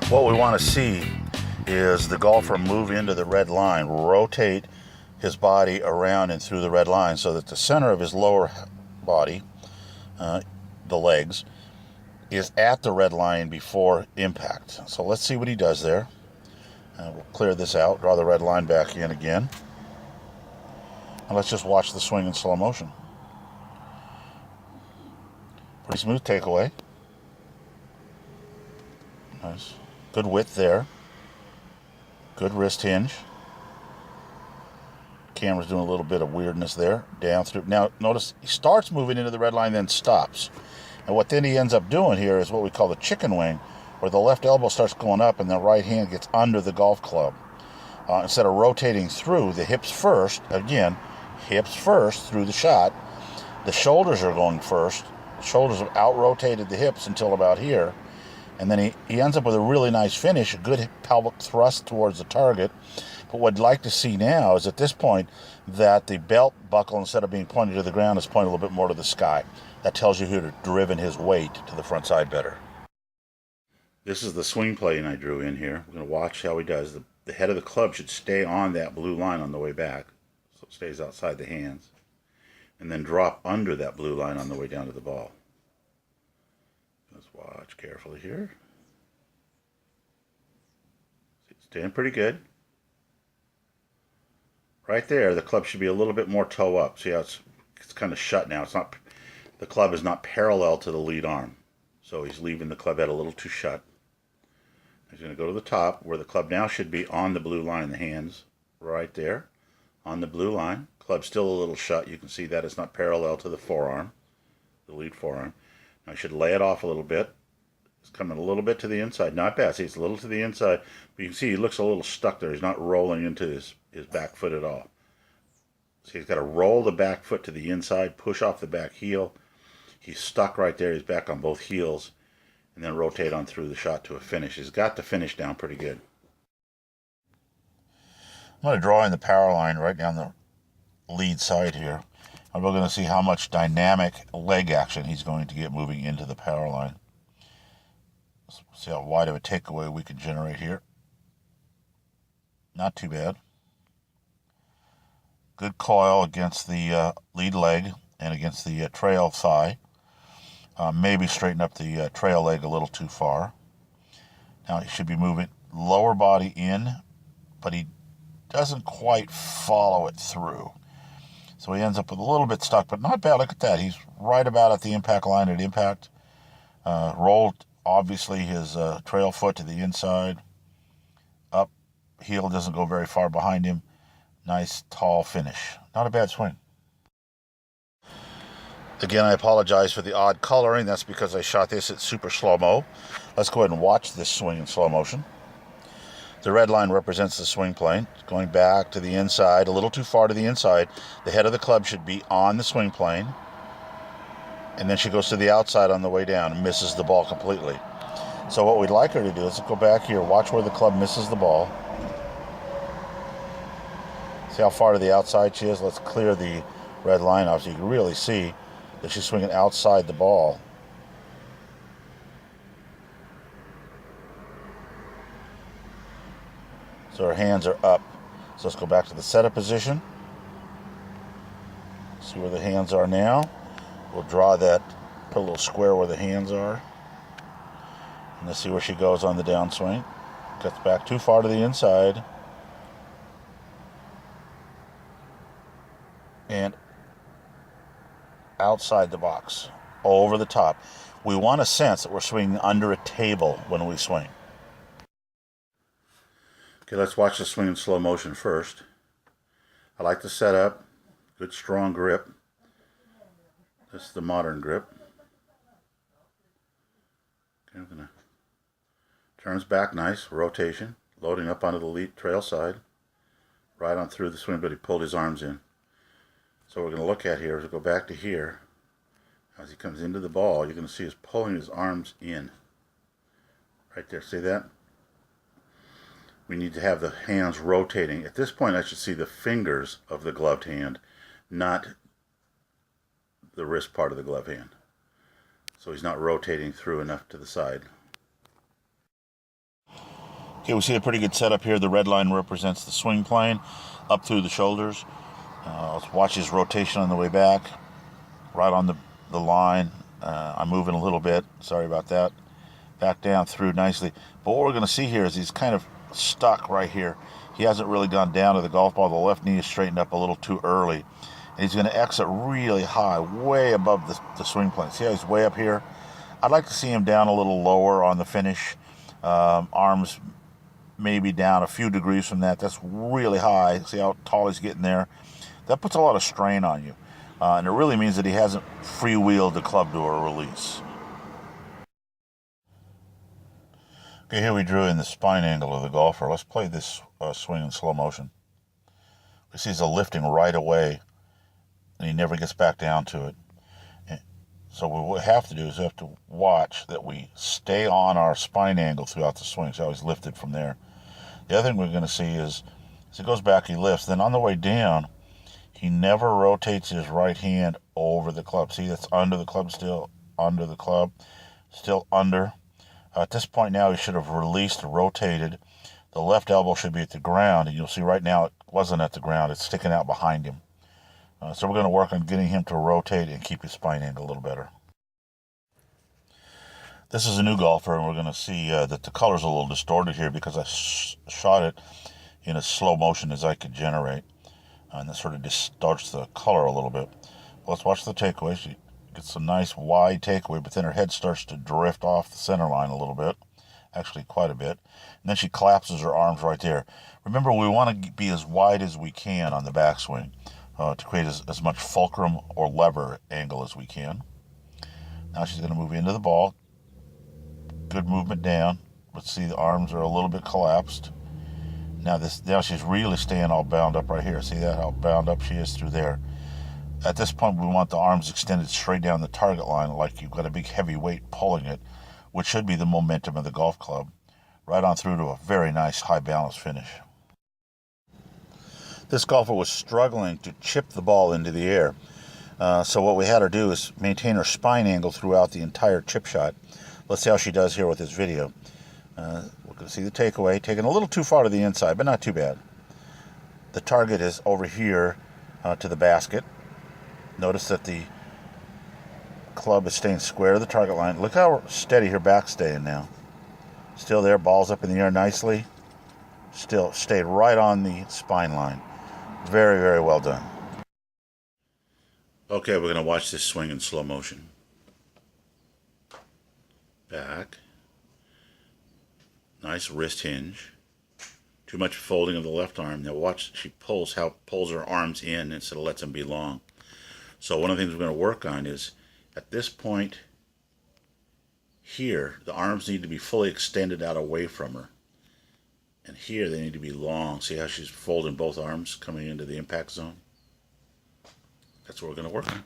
What we want to see is the golfer move into the red line, rotate his body around and through the red line so that the center of his lower body, the legs, is at the red line before impact. So let's see what he does there. We'll clear this out, draw the red line back in again. And let's just watch the swing in slow motion. Pretty smooth takeaway. Nice. Good width there. Good wrist hinge. Camera's doing a little bit of weirdness there. Down through. Now notice he starts moving into the red line, then stops. And what then he ends up doing here is what we call the chicken wing, where the left elbow starts going up and the right hand gets under the golf club. Instead of rotating through, the hips first, again, hips first through the shot. The shoulders are going first. The shoulders have out-rotated the hips until about here. And then he ends up with a really nice finish, a good pelvic thrust towards the target. But what I'd like to see now is at this point that the belt buckle, instead of being pointed to the ground, is pointed a little bit more to the sky. That tells you he'd have driven his weight to the front side better. This is the swing plane I drew in here. We're going to watch how he does. The head of the club should stay on that blue line on the way back, so it stays outside the hands. And then drop under that blue line on the way down to the ball. Let's watch carefully here. It's staying pretty good. Right there, the club should be a little bit more toe up. See how it's kind of shut now. It's not. The club is not parallel to the lead arm, so he's leaving the club head a little too shut. He's going to go to the top, where the club now should be on the blue line. The hands right there on the blue line. Club still a little shut. You can see that it's not parallel to the forearm, the lead forearm. I should lay it off a little bit. It's coming a little bit to the inside. Not bad. See, it's a little to the inside. But you can see he looks a little stuck there. He's not rolling into his back foot at all. See, he's got to roll the back foot to the inside, push off the back heel. He's stuck right there. He's back on both heels. And then rotate on through the shot to a finish. He's got the finish down pretty good. I'm going to draw in the power line right down the lead side here. And we're going to see how much dynamic leg action he's going to get moving into the power line. Let's see how wide of a takeaway we can generate here. Not too bad. Good coil against the lead leg and against the trail thigh. Maybe straighten up the trail leg a little too far. Now he should be moving lower body in, but he doesn't quite follow it through. So he ends up with a little bit stuck, but not bad. Look at that. He's right about at the impact line at impact. Rolled, obviously, his trail foot to the inside. Up, heel doesn't go very far behind him. Nice, tall finish. Not a bad swing. Again, I apologize for the odd coloring. That's because I shot this at super slow-mo. Let's go ahead and watch this swing in slow motion. The red line represents the swing plane. It's going back to the inside, a little too far to the inside. The head of the club should be on the swing plane. And then she goes to the outside on the way down and misses the ball completely. So what we'd like her to do is go back here, watch where the club misses the ball. See how far to the outside she is? Let's clear the red line off so you can really see that she's swinging outside the ball. So her hands are up. So let's go back to the setup position. See where the hands are now. We'll draw that, put a little square where the hands are. And let's see where she goes on the downswing. Cuts back too far to the inside. And outside the box, over the top. We want to sense that we're swinging under a table when we swing. Okay, let's watch the swing in slow motion first. I like the setup. Good strong grip. This is the modern grip. Okay, I'm gonna turns back nice, rotation, loading up onto the lead trail side, right on through the swing, but he pulled his arms in. So what we're going to look at here is we'll go back to here. As he comes into the ball, you're going to see he's pulling his arms in. Right there, see that? We need to have the hands rotating. At this point, I should see the fingers of the gloved hand, not the wrist part of the gloved hand. So he's not rotating through enough to the side. Okay, we see a pretty good setup here. The red line represents the swing plane up through the shoulders. Let's watch his rotation on the way back. Right on the line. I'm moving a little bit. Sorry about that. Back down through nicely. But what we're going to see here is he's kind of stuck right here. He hasn't really gone down to the golf ball. The left knee is straightened up a little too early. And he's going to exit really high, way above the swing plane. See how he's way up here? I'd like to see him down a little lower on the finish. Arms maybe down a few degrees from that. That's really high. See how tall he's getting there? That puts a lot of strain on you. And it really means that he hasn't freewheeled the club to a release. Okay, here we drew in the spine angle of the golfer. Let's play this swing in slow motion. We see he's lifting right away, and he never gets back down to it. So what we have to do is we have to watch that we stay on our spine angle throughout the swing. So he's lifted from there. The other thing we're going to see is, as he goes back, he lifts. Then on the way down, he never rotates his right hand over the club. See, that's under the club, still under the club, still under. At this point now, he should have released, rotated. The left elbow should be at the ground, and you'll see right now it wasn't at the ground. It's sticking out behind him. So we're going to work on getting him to rotate and keep his spine angle a little better. This is a new golfer, and we're going to see that the color's a little distorted here because I shot it in as slow motion as I could generate. And that sort of distorts the color a little bit. Well, let's watch the takeaway. She gets a nice wide takeaway, but then her head starts to drift off the center line a little bit. Actually, quite a bit. And then she collapses her arms right there. Remember, we want to be as wide as we can on the backswing to create as much fulcrum or lever angle as we can. Now she's going to move into the ball. Good movement down. Let's see, the arms are a little bit collapsed. Now she's really staying all bound up right here. See that, how bound up she is through there. At this point, we want the arms extended straight down the target line like you've got a big heavy weight pulling it, which should be the momentum of the golf club, right on through to a very nice high balance finish. This golfer was struggling to chip the ball into the air. So what we had her do is maintain her spine angle throughout the entire chip shot. Let's see how she does here with this video. We're going to see the takeaway, taken a little too far to the inside, but not too bad. The target is over here to the basket. Notice that the club is staying square to the target line. Look how steady her back's staying now. Still there, ball's up in the air nicely. Still stayed right on the spine line. Very, very well done. Okay, we're going to watch this swing in slow motion. Back. Nice wrist hinge. Too much folding of the left arm. Now watch, she pulls her arms in instead of lets them be long. So one of the things we're going to work on is, at this point here, the arms need to be fully extended out away from her. And here they need to be long. See how she's folding both arms coming into the impact zone? That's what we're going to work on.